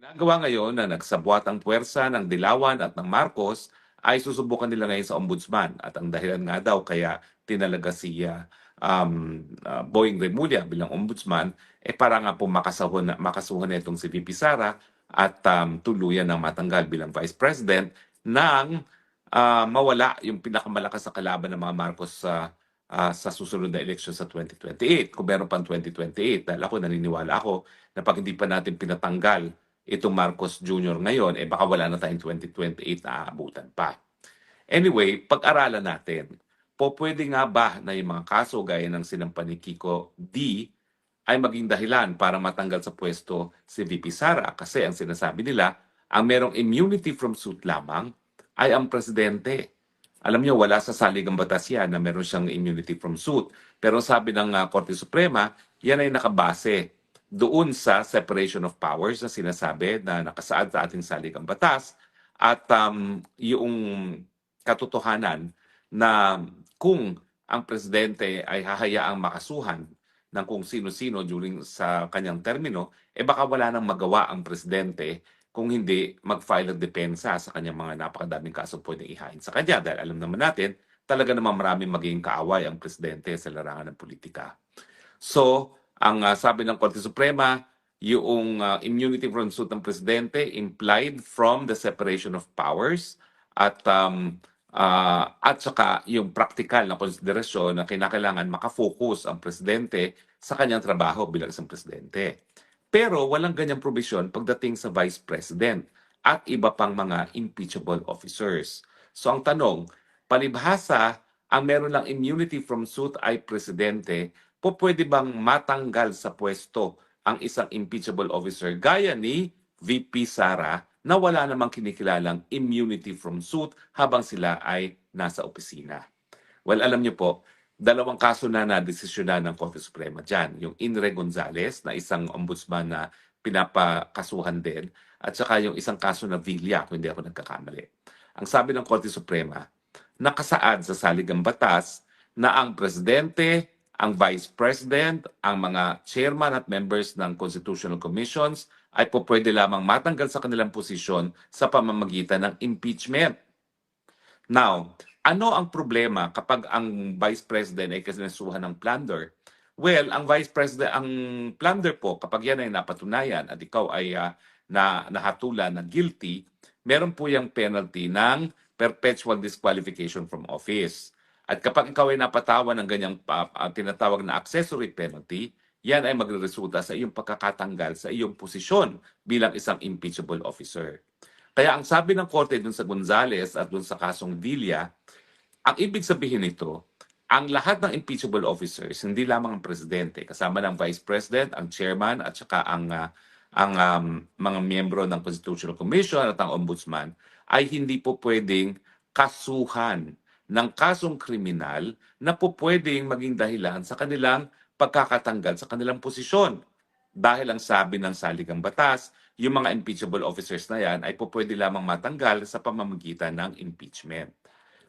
Ginagawa ngayon na nagsabwat ang puwersa ng Dilawan at ng Marcos ay susubukan nila ngayon sa ombudsman. At ang dahilan nga daw kaya tinalaga si Boying Remulla bilang ombudsman, para nga po makasuhan na itong si VP Sara at tuluyan ng matanggal bilang Vice President nang mawala yung pinakamalakas na kalaban ng mga Marcos sa susunod na eleksyon sa 2028. Kung meron pang 2028, dahil naniniwala ako na pag hindi pa natin pinatanggal itong Marcos Jr. ngayon, baka wala na tayong 2028 na aabutan pa. Anyway, pag-aralan natin, pwede nga ba na yung mga kaso gaya ng sinampa ni Kiko D ay maging dahilan para matanggal sa pwesto si VP Sara? Kasi ang sinasabi nila, ang merong immunity from suit lamang ay ang presidente. Alam niyo, wala sa saligang batas yan na meron siyang immunity from suit. Pero sabi ng Korte Suprema, yan ay nakabase doon sa separation of powers na sinasabi na nakasaad sa ating saligang batas at yung katotohanan na kung ang presidente ay hahayaang makasuhan ng kung sino-sino during sa kanyang termino, baka wala nang magawa ang presidente kung hindi mag-file ng depensa sa kanyang mga napakadaming kaso pwedeng ihain sa kanya. Dahil alam naman natin, talaga naman maraming magiging kaaway ang presidente sa larangan ng politika. So, ang sabi ng Korte Suprema, yung immunity from suit ng presidente implied from the separation of powers at saka yung practical na konsiderasyon na kinakailangan makafocus ang presidente sa kanyang trabaho bilang isang presidente. Pero walang ganyang provision pagdating sa vice president at iba pang mga impeachable officers. So ang tanong, palibhasa ang meron lang immunity from suit ay presidente, pwede bang matanggal sa pwesto ang isang impeachable officer gaya ni VP Sara na wala namang kinikilalang immunity from suit habang sila ay nasa opisina? Well, alam niyo po, dalawang kaso na nadesisyonan ng Korte Suprema dyan. Yung Inre Gonzalez na isang ombudsman na pinapakasuhan din at saka yung isang kaso na Villa, kung hindi ako nagkakamali. Ang sabi ng Korte Suprema, nakasaad sa saligang batas na ang presidente, ang vice president, ang mga chairman at members ng constitutional commissions ay pwede lamang matanggal sa kanilang posisyon sa pamamagitan ng impeachment. Now, ano ang problema kapag ang vice president ay kasinasuhan ng plunder? Well, ang vice president, ang plunder po, kapag yan ay napatunayan at ikaw ay nahatulan na guilty, meron po yung penalty ng perpetual disqualification from office. At kapag ikaw ay napatawan ng ganyang tinatawag na accessory penalty, yan ay magreresulta sa iyong pagkakatanggal sa iyong posisyon bilang isang impeachable officer. Kaya ang sabi ng korte dun sa Gonzales at dun sa kasong Villa, ang ibig sabihin nito, ang lahat ng impeachable officers, hindi lamang ang presidente, kasama ng vice president, ang chairman at saka ang mga miyembro ng Constitutional Commission at ang ombudsman, ay hindi po pwedeng kasuhan ng kasong kriminal na po pwedeng maging dahilan sa kanilang pagkakatanggal sa kanilang posisyon. Dahil ang sabi ng saligang batas, yung mga impeachable officers na yan ay po pwede lamang matanggal sa pamamagitan ng impeachment.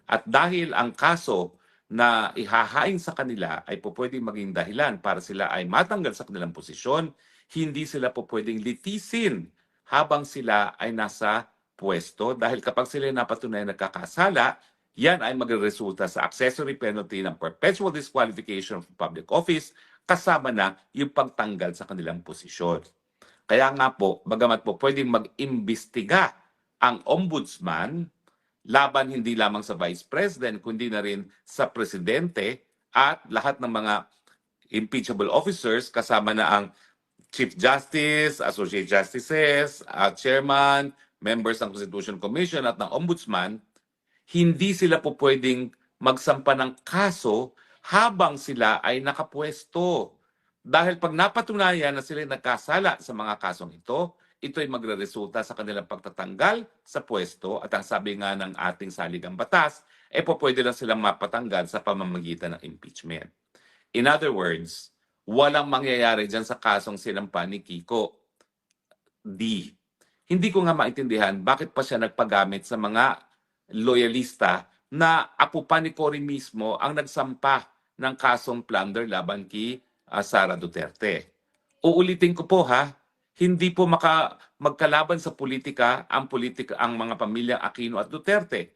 At dahil ang kaso na ihahain sa kanila ay po pwedeng maging dahilan para sila ay matanggal sa kanilang posisyon, hindi sila po pwedeng litisin habang sila ay nasa pwesto dahil kapag sila napatunayan nagkakasala, yan ay magreresulta sa accessory penalty ng perpetual disqualification from public office kasama na yung pagtanggal sa kanilang posisyon. Kaya nga po, bagamat po pwedeng mag-imbestiga ang ombudsman laban hindi lamang sa vice president kundi na rin sa presidente at lahat ng mga impeachable officers kasama na ang Chief Justice, Associate Justices, Chairman, members ng Constitution Commission at ng Ombudsman, hindi sila po pwedeng magsampa ng kaso habang sila ay nakapwesto. Dahil pag napatunayan na sila nagkasala sa mga kasong ito ay magreresulta sa kanilang pagtatanggal sa pwesto at ang sabi nga ng ating saligang batas, po pwede lang silang mapatanggal sa pamamagitan ng impeachment. In other words, walang mangyayari dyan sa kasong sinampa ni Kiko D. Hindi ko nga maintindihan bakit pa siya nagpagamit sa mga loyalista na apo pa ni Cory mismo ang nagsampa ng kasong plunder laban kay Sara Duterte. Uulitin ko po ha, hindi po magkalaban sa ang mga pamilyang Aquino at Duterte.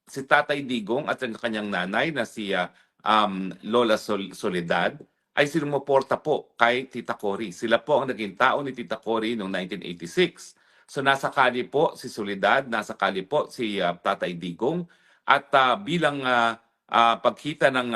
Si Tatay Digong at ang kanyang nanay na si Lola Soledad ay sumuporta po kay Tita Cory. Sila po ang naging tao ni Tita Cory noong 1986. So nasa kali po si Soledad, nasa kali po si Tatay Digong at bilang pagkita ng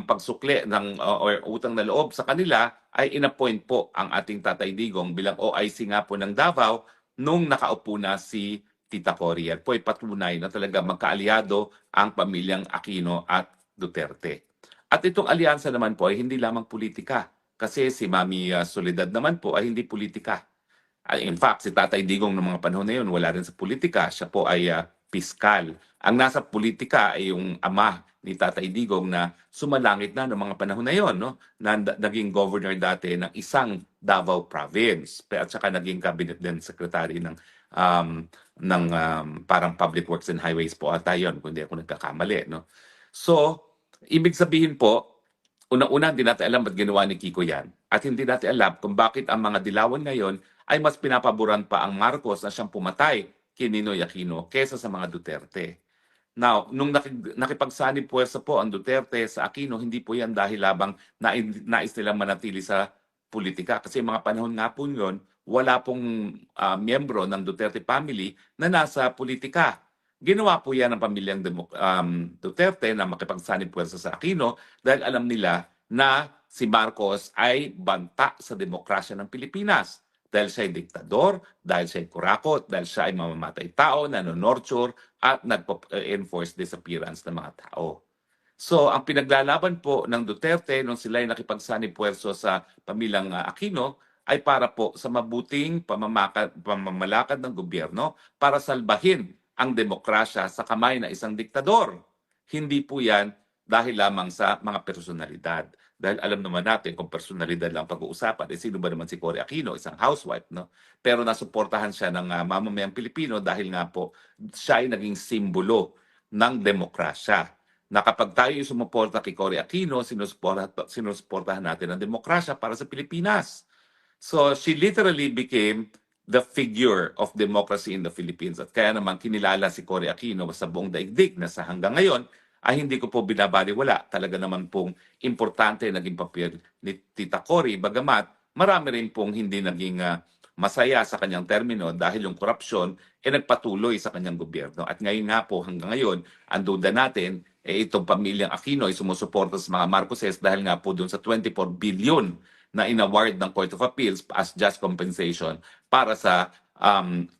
pagsukli ng or utang na loob sa kanila ay inappoint po ang ating Tatay Digong bilang OIC nga po ng Davao nung nakaupo na si Tita Cory. At po ay patunay na talaga magkaalyado ang pamilyang Aquino at Duterte. At itong alyansa naman po ay hindi lamang politika. Kasi si Mami Soledad naman po ay hindi politika. In fact, si Tatay Digong ng mga panahon na yun, wala rin sa politika. Siya po ay piskal. Ang nasa politika ay yung ama ni Tatay Digong na sumalangit na ng mga panahon na yon, no? Na naging governor dati ng isang Davao province. At saka naging cabinet din secretary ng parang Public Works and Highways po ata yun, kung hindi ako nagkakamali. No? So, ibig sabihin po, unang-una, hindi natin alam ba't ginawa ni Kiko yan. At hindi natin alam kung bakit ang mga dilawan ngayon ay mas pinapaboran pa ang Marcos na siyang pumatay kay Ninoy Aquino kesa sa mga Duterte. Now, nung nakipagsanib puwersa po ang Duterte sa Aquino, hindi po yan dahil labang nais nilang manatili sa politika. Kasi mga panahon nga po yun, wala pong miyembro ng Duterte family na nasa politika. Ginawa po yan ng pamilyang Duterte na makipagsanib puwersa sa Aquino dahil alam nila na si Marcos ay banta sa demokrasya ng Pilipinas. Dahil siya ay diktador, dahil siya ay kurakot, dahil siya ay mamamatay tao, nanonorture, at nagpo-enforce disappearance ng mga tao. So, ang pinaglalaban po ng Duterte nung sila ay nakipagsanib puwerso sa pamilyang Aquino ay para po sa mabuting pamamalakad ng gobyerno para salbahin ang demokrasya sa kamay na isang diktador. Hindi po yan dahil lamang sa mga personalidad. Dahil alam naman natin kung personalidad lang pag-uusapan, sino ba naman si Cory Aquino, isang housewife, no? Pero nasuportahan siya ng mamamayang Pilipino dahil nga po siya ay naging simbolo ng demokrasya. Na kapag tayo sumuporta kay Cory Aquino, sinusuportahan natin ang demokrasya para sa Pilipinas. So she literally became the figure of democracy in the Philippines. At kaya naman kinilala si Cory Aquino sa buong daigdig na sa hanggang ngayon ay hindi ko po binabaliwala. Talaga naman pong importante naging papel ni Tita Cory. Bagamat marami rin pong hindi naging masaya sa kanyang termino dahil yung korupsyon nagpatuloy sa kanyang gobyerno. At ngayon nga po hanggang ngayon, ang duda natin, itong pamilyang Aquino ay sumusuporta sa mga Marcoses dahil nga po dun sa 24 billion na inaward ng Court of Appeals as just compensation para sa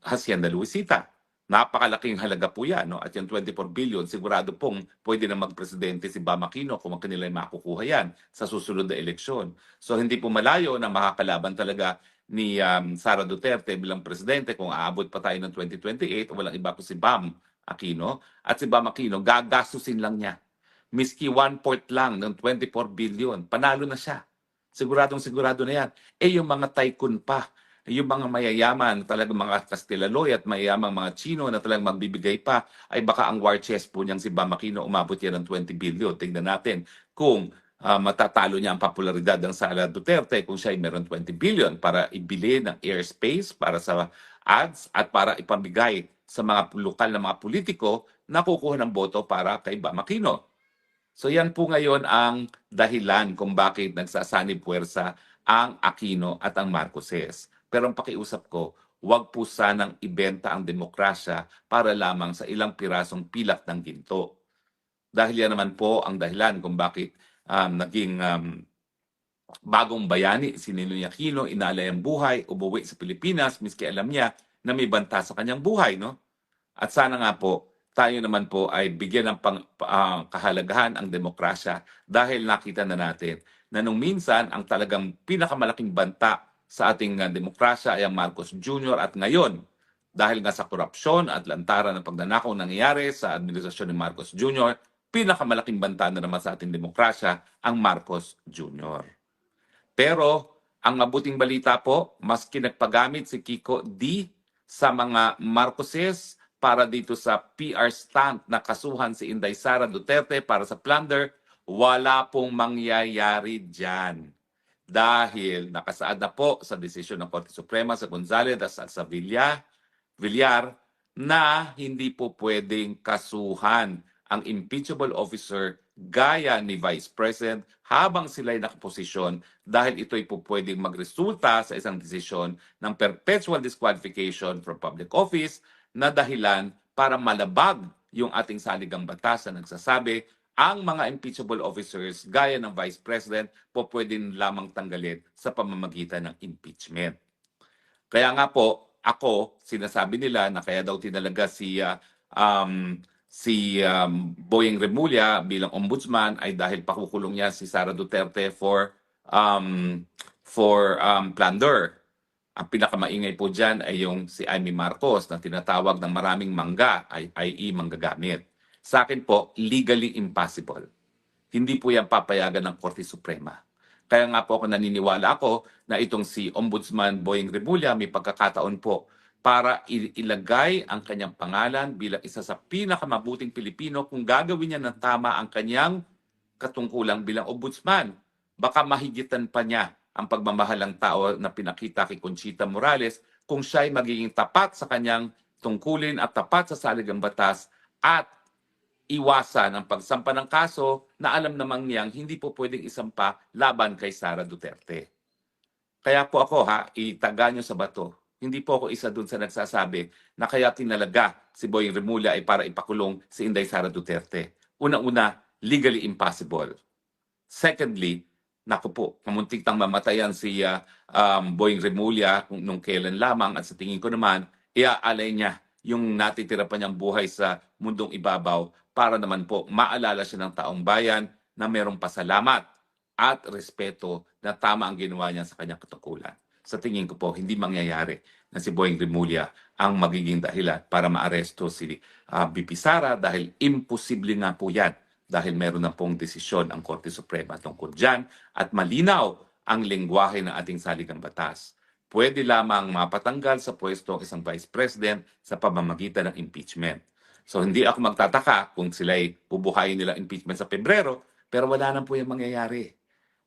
Hacienda Luisita. Napakalaking halaga po yan. No? At yung 24 billion, sigurado pong pwede na magpresidente si Bam Aquino kung kanila makukuha yan sa susunod na eleksyon. So hindi po malayo na makakalaban talaga ni Sara Duterte bilang presidente kung aabot pa tayo ng 2028, walang iba ko si Bam Aquino. At si Bam Aquino, gagastusin lang niya. Miski 1/4 lang ng 24 billion, panalo na siya. Siguradong sigurado na yan. Yung mga tycoon pa, yung mga mayayaman, talagang mga Kastilaloy at mayayamang mga Chino na talagang magbibigay pa, ay baka ang war chest po niyang si Bam Aquino umabot yan ng 20 billion. Tingnan natin kung matatalo niya ang popularidad ng Sara Duterte kung siya ay meron 20 billion para ibili ng airspace para sa ads at para ipamigay sa mga lokal na mga politiko na kukuha ng boto para kay Bam Aquino. So yan po ngayon ang dahilan kung bakit nagsasanib puwersa ang Aquino at ang Marcoses. Pero ang pakiusap ko, huwag po sanang ibenta ang demokrasya para lamang sa ilang pirasong pilak ng ginto. Dahil yan naman po ang dahilan kung bakit naging bagong bayani si Ninoy Aquino, inalay ang buhay, umuwi sa Pilipinas, miski alam niya na may banta sa kanyang buhay. No? At sana nga po, tayo naman po ay bigyan ng kahalagahan ang demokrasya dahil nakita na natin na nung minsan ang talagang pinakamalaking banta sa ating demokrasya ay ang Marcos Jr. At ngayon, dahil nga sa korupsyon at lantaran ng pagnanakaw nangyayari sa administrasyon ni Marcos Jr., pinakamalaking banta na naman sa ating demokrasya ang Marcos Jr. Pero ang mabuting balita po, maski nagpagamit si Kiko D sa mga Marcoses para dito sa PR stunt na kasuhan si Inday Sara Duterte para sa plunder, wala pong mangyayari dyan. dahil nakasaad na po sa desisyon ng Korte Suprema sa Gonzales at sa Villar na hindi po pwedeng kasuhan ang impeachable officer gaya ni Vice President habang sila'y nakaposisyon dahil ito'y po pwedeng magresulta sa isang desisyon ng perpetual disqualification from public office na dahilan para malabag yung ating saligang batas na nagsasabi ang mga impeachable officers gaya ng Vice President po pwede lamang tanggalin sa pamamagitan ng impeachment. Kaya nga po, ako, sinasabi nila na kaya daw tinalaga si Boyeng Remulla bilang ombudsman ay dahil pakukulong niya si Sara Duterte for plunder. Ang pinakamaingay po dyan ay yung si Amy Marcos na tinatawag ng maraming mangga, i.e. manggagamit. Sa akin po, legally impossible. Hindi po yan papayagan ng Korte Suprema. Kaya nga po ako naniniwala ako na itong si Ombudsman Boyeng Remulla may pagkakataon po para ilagay ang kanyang pangalan bilang isa sa pinakamabuting Pilipino kung gagawin niya ng tama ang kanyang katungkulang bilang ombudsman. Baka mahigitan pa niya ang pagmamahal ng tao na pinakita kay Conchita Morales kung siya ay magiging tapat sa kanyang tungkulin at tapat sa saligang batas at iwasan ang pagsampa ng kaso na alam namang niyang hindi po pwedeng isampa laban kay Sara Duterte. Kaya po ako itaga nyo sa bato. Hindi po ako isa dun sa nagsasabi na kaya tinalaga si Boyeng Remulla ay para ipakulong si Inday Sara Duterte. Una-una, legally impossible. Secondly, naku po, kamuntik tang mamatayan si Boyeng Remulla nung kailan lamang at sa tingin ko naman, iaalay niya yung natitira pa niyang buhay sa mundong ibabaw para naman po maalala siya ng taong bayan na merong pasalamat at respeto na tama ang ginawa niya sa kanyang katungkulan. Sa tingin ko po, hindi mangyayari na si Boyeng Remulla ang magiging dahilan para maaresto si BP Sara dahil imposible nga po yan dahil meron na pong desisyon ang Korte Suprema tungkol dyan at malinaw ang lengguwahe ng ating saligang batas. Pwede lamang mapatanggal sa pwesto ang isang Vice President sa pamamagitan ng impeachment. So hindi ako magtataka kung sila'y bubuhayin nila impeachment sa Pebrero, pero wala na po yung mangyayari.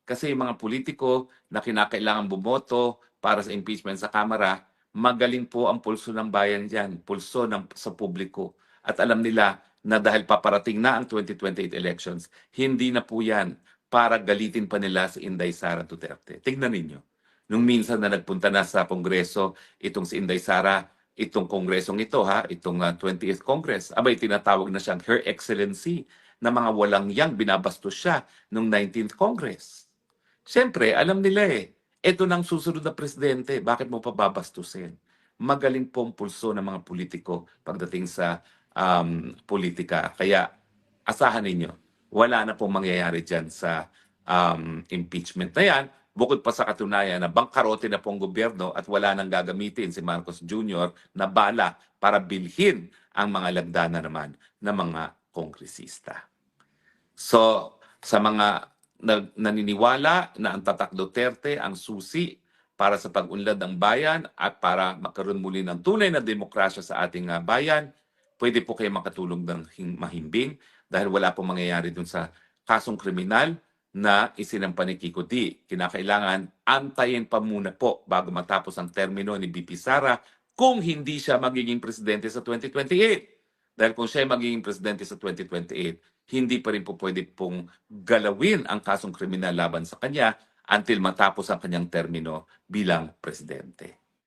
Kasi yung mga politiko na kinakailangan bumoto para sa impeachment sa Kamara, magaling po ang pulso ng bayan dyan, pulso sa publiko. At alam nila na dahil paparating na ang 2028 elections, hindi na po yan para galitin pa nila si Inday Sara Duterte. Tignan ninyo. Nung minsan na nagpunta na sa Kongreso, itong si Inday Sara, itong Kongresong ito, itong 20th Congress, abay tinatawag na siyang Her Excellency, na mga walang yang binabastos siya nung 19th Congress. Siyempre, alam nila ito nang susunod na presidente, bakit mo pa babastusin? Magaling pong pulso ng mga politiko pagdating sa politika. Kaya asahan ninyo, wala na pong mangyayari dyan sa impeachment na yan. Bukod pa sa katunayan na bangkarote na pong gobyerno at wala nang gagamitin si Marcos Jr. na bala para bilhin ang mga lagdana naman ng mga kongresista. So, sa mga naniniwala na ang Tatak Duterte ang susi para sa pag-unlad ng bayan at para magkaroon muli ng tunay na demokrasya sa ating bayan, pwede po kayo makatulong ng mahimbing dahil wala pong mangyayari dun sa kasong kriminal na isinampa ni Kiko D. Kinakailangan antayin pa muna po bago matapos ang termino ni BP Sara kung hindi siya magiging presidente sa 2028. Dahil kung siya ay magiging presidente sa 2028, hindi pa rin po pwede pong galawin ang kasong kriminal laban sa kanya until matapos ang kanyang termino bilang presidente.